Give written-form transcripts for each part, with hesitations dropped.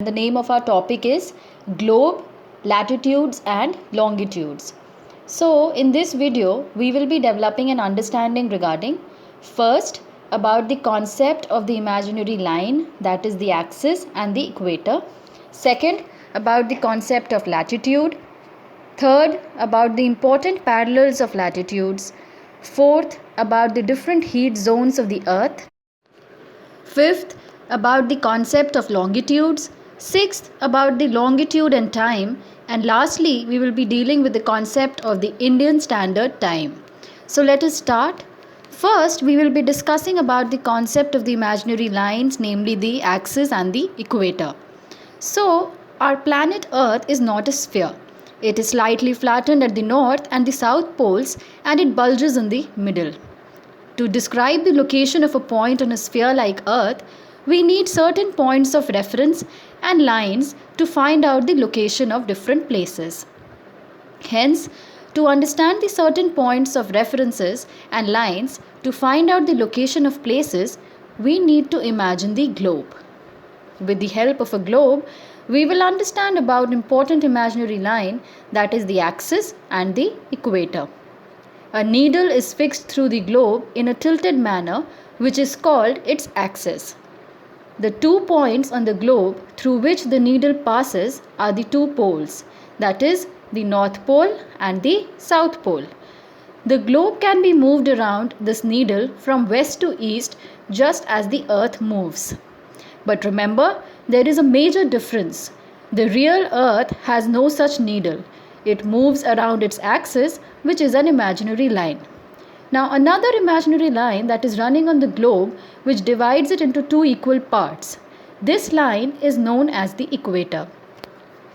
The name of our topic is globe, latitudes and longitudes. So in this video, we will be developing an understanding regarding first about the concept of the imaginary line, that is the axis and the equator. Second, about the concept of latitude. Third, about the important parallels of latitudes. Fourth, about the different heat zones of the earth. Fifth, about the concept of longitudes. Sixth, about the longitude and time. And lastly, we will be dealing with the concept of the Indian Standard Time. So let us start. First, we will be discussing about the concept of the imaginary lines, namely the axis and the equator. So, our planet Earth is not a sphere. It is slightly flattened at the north and the south poles, and it bulges in the middle. To describe the location of a point on a sphere like Earth, we need certain points of reference and lines to find out the location of different places. Hence, to understand the certain points of references and lines to find out the location of places, we need to imagine the globe. With the help of a globe, we will understand about important imaginary line, that is the axis and the equator. A needle is fixed through the globe in a tilted manner, which is called its axis. The 2 points on the globe through which the needle passes are the 2 poles, that is the North Pole and the South Pole. The globe can be moved around this needle from west to east just as the earth moves. But remember, there is a major difference. The real earth has no such needle. It moves around its axis, which is an imaginary line. Now, another imaginary line that is running on the globe, which divides it into 2 equal parts. This line is known as the equator.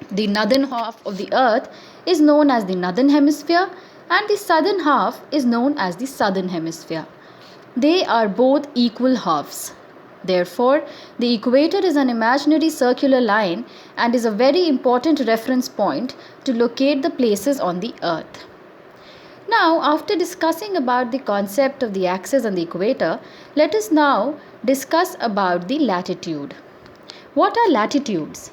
The northern half of the earth is known as the northern hemisphere, and the southern half is known as the southern hemisphere. They are both equal halves. Therefore, the equator is an imaginary circular line and is a very important reference point to locate the places on the earth. Now, after discussing about the concept of the axis and the equator, let us now discuss about the latitude. What are latitudes?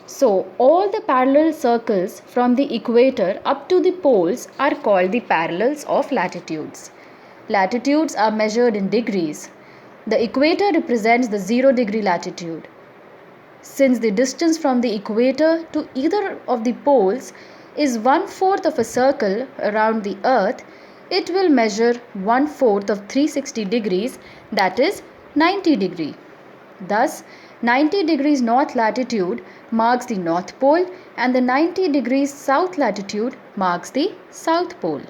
So, all the parallel circles from the equator up to the poles are called the parallels of latitudes. Latitudes are measured in degrees. The equator represents the 0-degree latitude. Since the distance from the equator to either of the poles is 1/4 of a circle around the earth, it will measure 1/4 of 360 degrees, that is 90 degrees. Thus, 90 degrees north latitude marks the North Pole and the 90 degrees south latitude marks the South Pole.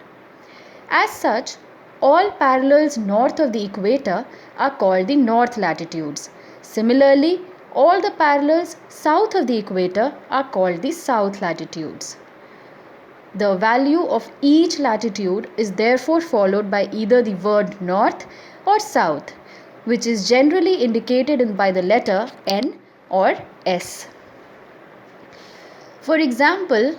As such, all parallels north of the equator are called the north latitudes. Similarly, all the parallels south of the equator are called the south latitudes. The value of each latitude is therefore followed by either the word north or south, which is generally indicated by the letter N or S. For example,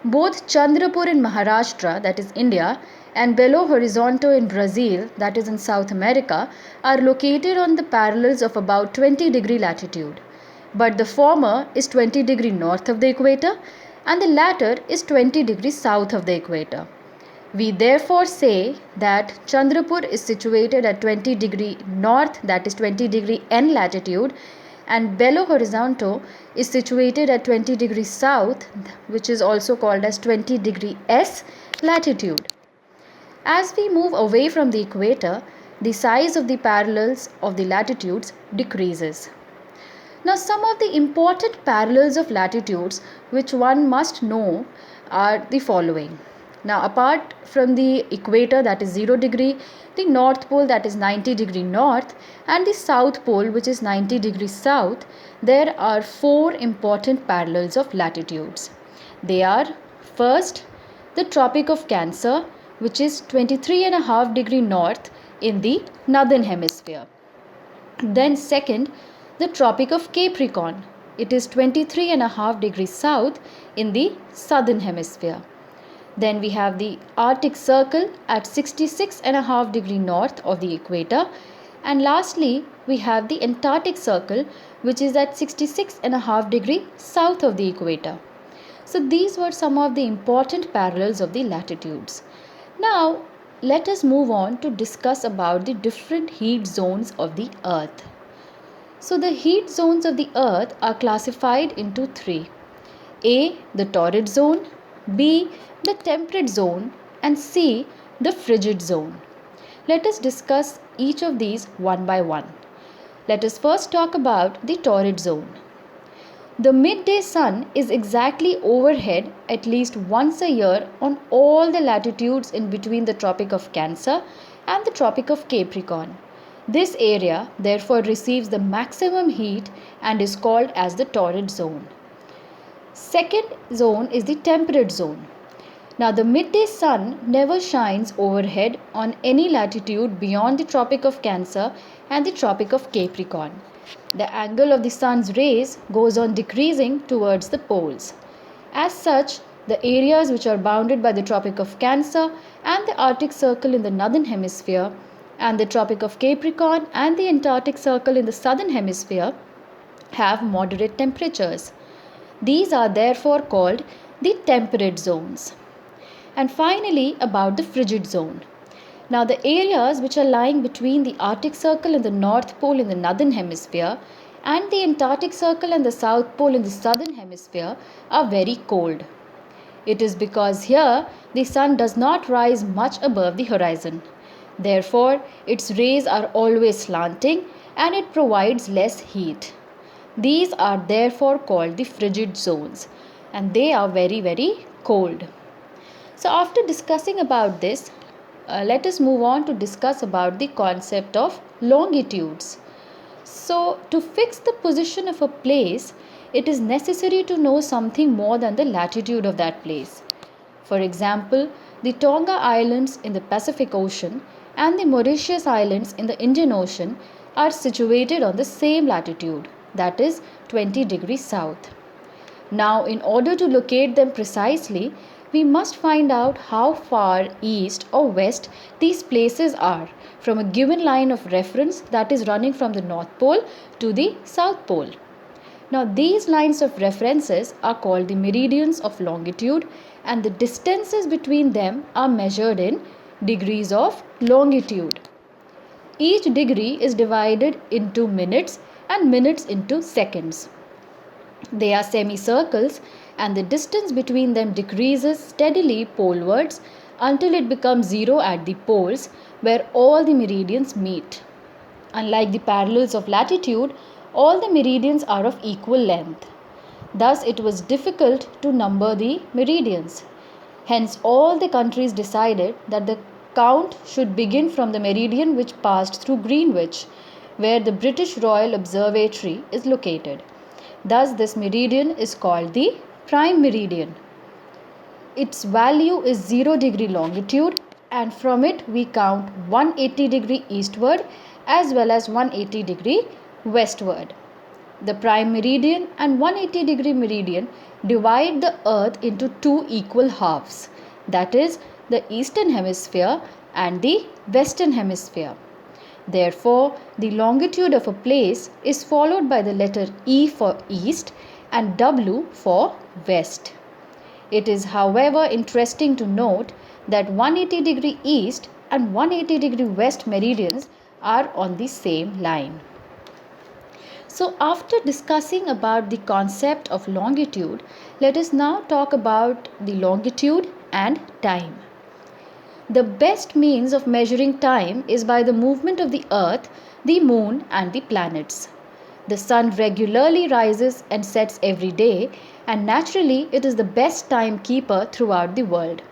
both Chandrapur in Maharashtra, that is India, and Belo Horizonte in Brazil, that is in South America, are located on the parallels of about 20-degree latitude. But the former is 20 degrees north of the equator and the latter is 20 degrees south of the equator. We therefore say that Chandrapur is situated at 20 degree north, that is 20 degree N latitude, and Belo Horizonte is situated at 20 degrees south, which is also called as 20 degree S latitude. As we move away from the equator, the size of the parallels of the latitudes decreases. Now, some of the important parallels of latitudes which one must know are the following. Now, apart from the equator, that is 0 degree, the North Pole, that is 90 degree north, and the South Pole, which is 90 degrees south, there are 4 important parallels of latitudes. They are, first, the Tropic of Cancer, which is 23.5 degree north in the northern hemisphere. Then second, the Tropic of Capricorn. It is 23.5 degrees south in the southern hemisphere. Then we have the Arctic Circle at 66.5 degree north of the equator. And lastly, we have the Antarctic Circle, which is at 66.5 degrees south of the equator. So these were some of the important parallels of the latitudes. Now, let us move on to discuss about the different heat zones of the earth. So the heat zones of the earth are classified into three. A. The torrid zone, B. The temperate zone, and C. The frigid zone. Let us discuss each of these one by one. Let us first talk about the torrid zone. The midday sun is exactly overhead at least once a year on all the latitudes in between the Tropic of Cancer and the Tropic of Capricorn. This area therefore receives the maximum heat and is called as the torrid zone. Second zone is the temperate zone. Now the midday sun never shines overhead on any latitude beyond the Tropic of Cancer and the Tropic of Capricorn. The angle of the sun's rays goes on decreasing towards the poles. As such, the areas which are bounded by the Tropic of Cancer and the Arctic Circle in the northern hemisphere and the Tropic of Capricorn and the Antarctic Circle in the southern hemisphere have moderate temperatures. These are therefore called the temperate zones. And finally, about the frigid zone. Now, the areas which are lying between the Arctic Circle and the North Pole in the northern hemisphere and the Antarctic Circle and the South Pole in the southern hemisphere are very cold. It is because here the sun does not rise much above the horizon. Therefore, its rays are always slanting and it provides less heat. These are therefore called the frigid zones, and they are very cold. So after discussing about this, let us move on to discuss about the concept of longitudes. So to fix the position of a place, it is necessary to know something more than the latitude of that place. For example, the Tonga Islands in the Pacific Ocean and the Mauritius Islands in the Indian Ocean are situated on the same latitude, that is 20 degrees south. Now, in order to locate them precisely, we must find out how far east or west these places are from a given line of reference that is running from the North Pole to the South Pole. Now, these lines of references are called the meridians of longitude, and the distances between them are measured in degrees of longitude. Each degree is divided into minutes and minutes into seconds. They are semicircles, and the distance between them decreases steadily polewards until it becomes zero at the poles where all the meridians meet. Unlike the parallels of latitude, all the meridians are of equal length. Thus, it was difficult to number the meridians. Hence, all the countries decided that the count should begin from the meridian which passed through Greenwich, where the British Royal Observatory is located. Thus, this meridian is called the prime meridian. Its value is 0 degree longitude, and from it we count 180 degree eastward as well as 180 degree westward. The prime meridian and 180 degree meridian divide the earth into two equal halves, that is, the eastern hemisphere and the western hemisphere. Therefore, the longitude of a place is followed by the letter E for east and W for west. It is, however, interesting to note that 180 degree east and 180 degree west meridians are on the same line. So after discussing about the concept of longitude, let us now talk about the longitude and time. The best means of measuring time is by the movement of the earth, the moon and the planets. The sun regularly rises and sets every day, and naturally it is the best timekeeper throughout the world.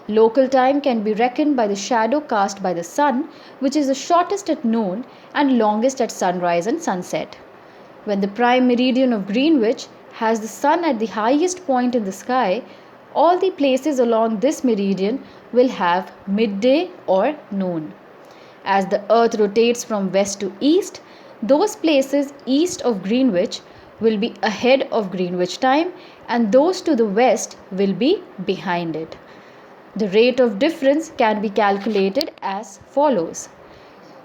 Local time can be reckoned by the shadow cast by the sun, which is the shortest at noon and longest at sunrise and sunset. When the prime meridian of Greenwich has the sun at the highest point in the sky, all the places along this meridian will have midday or noon. As the earth rotates from west to east, those places east of Greenwich will be ahead of Greenwich time, and those to the west will be behind it. The rate of difference can be calculated as follows.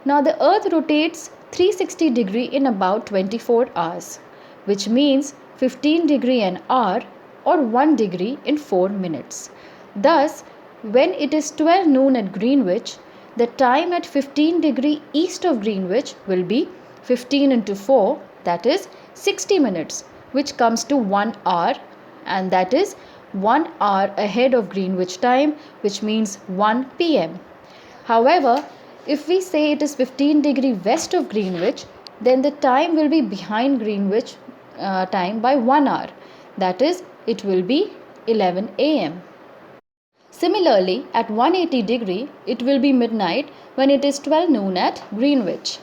Now the earth rotates 360 degree in about 24 hours, which means 15 degree an hour or 1 degree in 4 minutes. Thus, when it is 12 noon at Greenwich, the time at 15 degree east of Greenwich will be 15 into 4, that is 60 minutes, which comes to 1 hour, and that is 1 hour ahead of Greenwich time, which means 1 p.m. However, if we say it is 15 degree west of Greenwich, then the time will be behind Greenwich time by 1 hour, that is it will be 11 a.m. Similarly, at 180 degree, it will be midnight when it is 12 noon at Greenwich.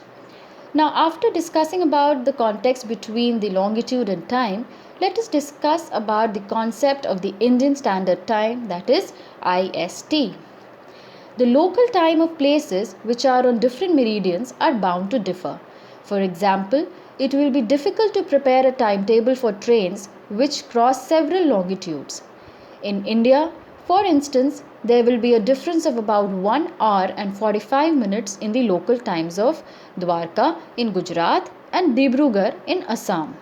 Now, after discussing about the context between the longitude and time, let us discuss about the concept of the Indian Standard Time, that is IST. The local time of places which are on different meridians are bound to differ. For example, it will be difficult to prepare a timetable for trains which cross several longitudes. In India, for instance, there will be a difference of about 1 hour and 45 minutes in the local times of Dwarka in Gujarat and Dibrugarh in Assam.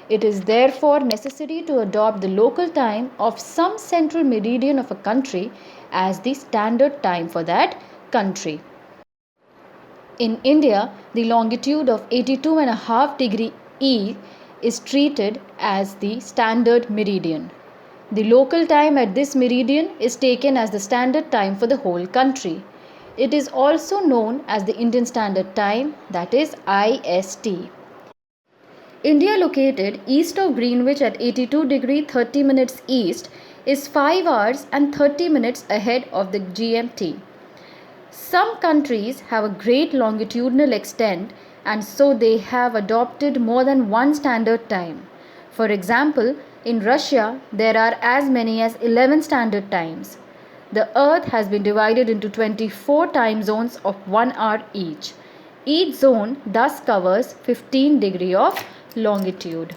It is therefore necessary to adopt the local time of some central meridian of a country as the standard time for that country. In India, the longitude of 82.5 degree E is treated as the standard meridian. The local time at this meridian is taken as the standard time for the whole country. It is also known as the Indian Standard Time, that is IST. India, located east of Greenwich at 82 degree 30 minutes east, is 5 hours and 30 minutes ahead of the GMT. Some countries have a great longitudinal extent, and so they have adopted more than one standard time. For example, in Russia, there are as many as 11 standard times. The earth has been divided into 24 time zones of 1 hour each. Each zone thus covers 15 degree of longitude.